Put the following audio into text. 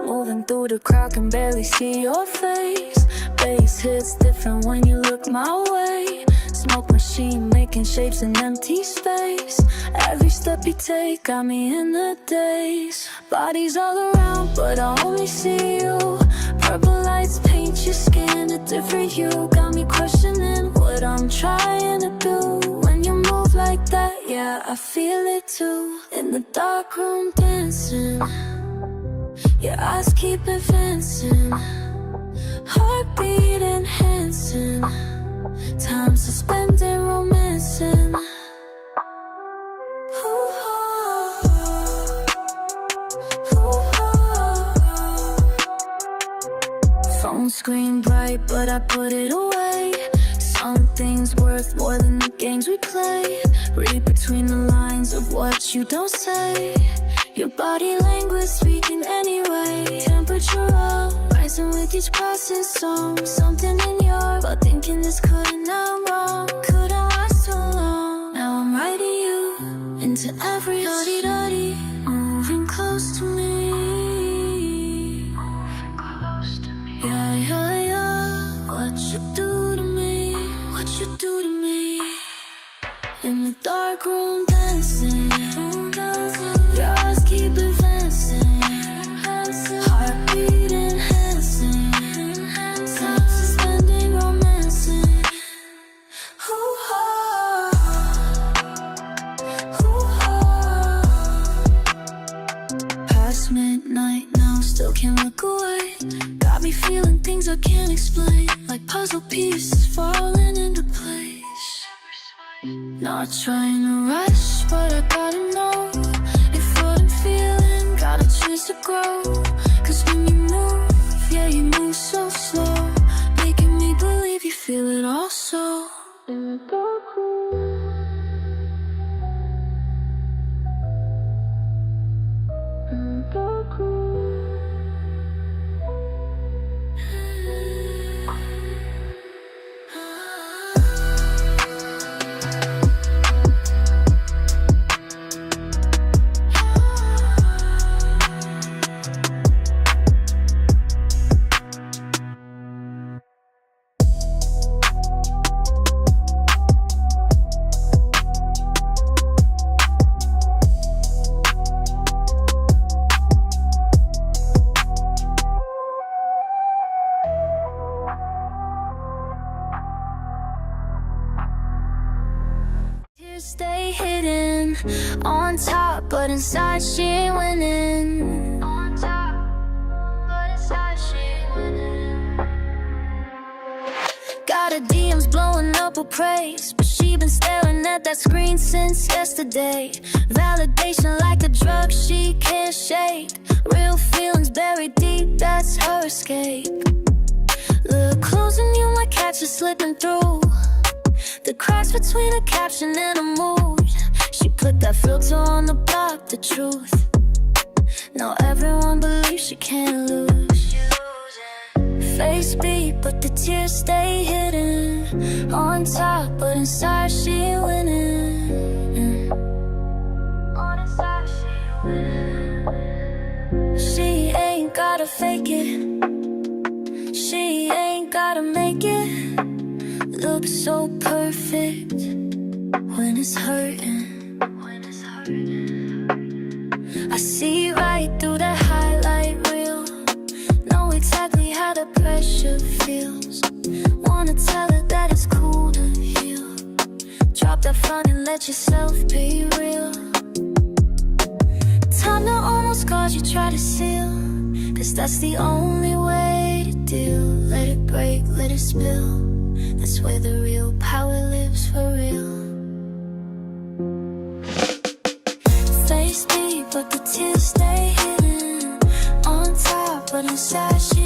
Moving through the crowd, can barely see your face. Bass hits different when you look my way. Smoke machine making shapes in empty space. Every step you take got me in the daze. Bodies all around, but I only see you. Purple lights paint your skin a different hue. Got me questioning what I'm trying to do. When you move like that, yeah, I feel it too. In the dark room dancing, your eyes keep advancing, heartbeat enhancing, time suspended, romancing. Phone screen bright, but I put it away. Something's worth more than the games we play. Read between the lines of what you don't say. Your body language speaking anyway. Temperature up, rising with each passing song. Something in your but thinking this couldn't, now I'm wrong. Couldn't last so long. Now I'm writing you into every dotty, moving close to me. Yeah, yeah, yeah. What you do to me, what you do to me. In the dark room dancing, your eyes keep advancing, heartbeat enhancing, time suspending, romancing. Past midnight now, still can't look away. Got me feeling things I can't explain, like puzzle pieces falling into place. Not trying to rush, but I gotta know if what I'm feeling got a chance to grow. Cause when you move, yeah, you move so slow, making me believe you feel it also. In the dark room, in the dark room. Stay hidden on top, but inside she ain't winning. On top, but inside she ain't winning. Got her DMs blowing up her praise, but she been staring at that screen since yesterday. Validation like a drug she can't shake. Real feelings buried deep, that's her escape. Look close and you might catch her slipping through the cracks between a caption and a mood. She put that filter on to block the truth. Now everyone believes she can't lose. Face beat, but the tears stay hidden. On top, but inside she ain't winning. On inside she ain't winning. She ain't gotta fake it, she ain't gotta make it look so perfect when it's hurting. I see right through the highlight reel, know exactly how the pressure feels. Wanna tell her that it's cool to heal. Drop that front and let yourself be real. Time to own those scars you try to seal, cause that's the only way to deal. Let it break, let it spill, that's where the real power lives for real. Face deep, but the tears stay hidden. On top, but inside she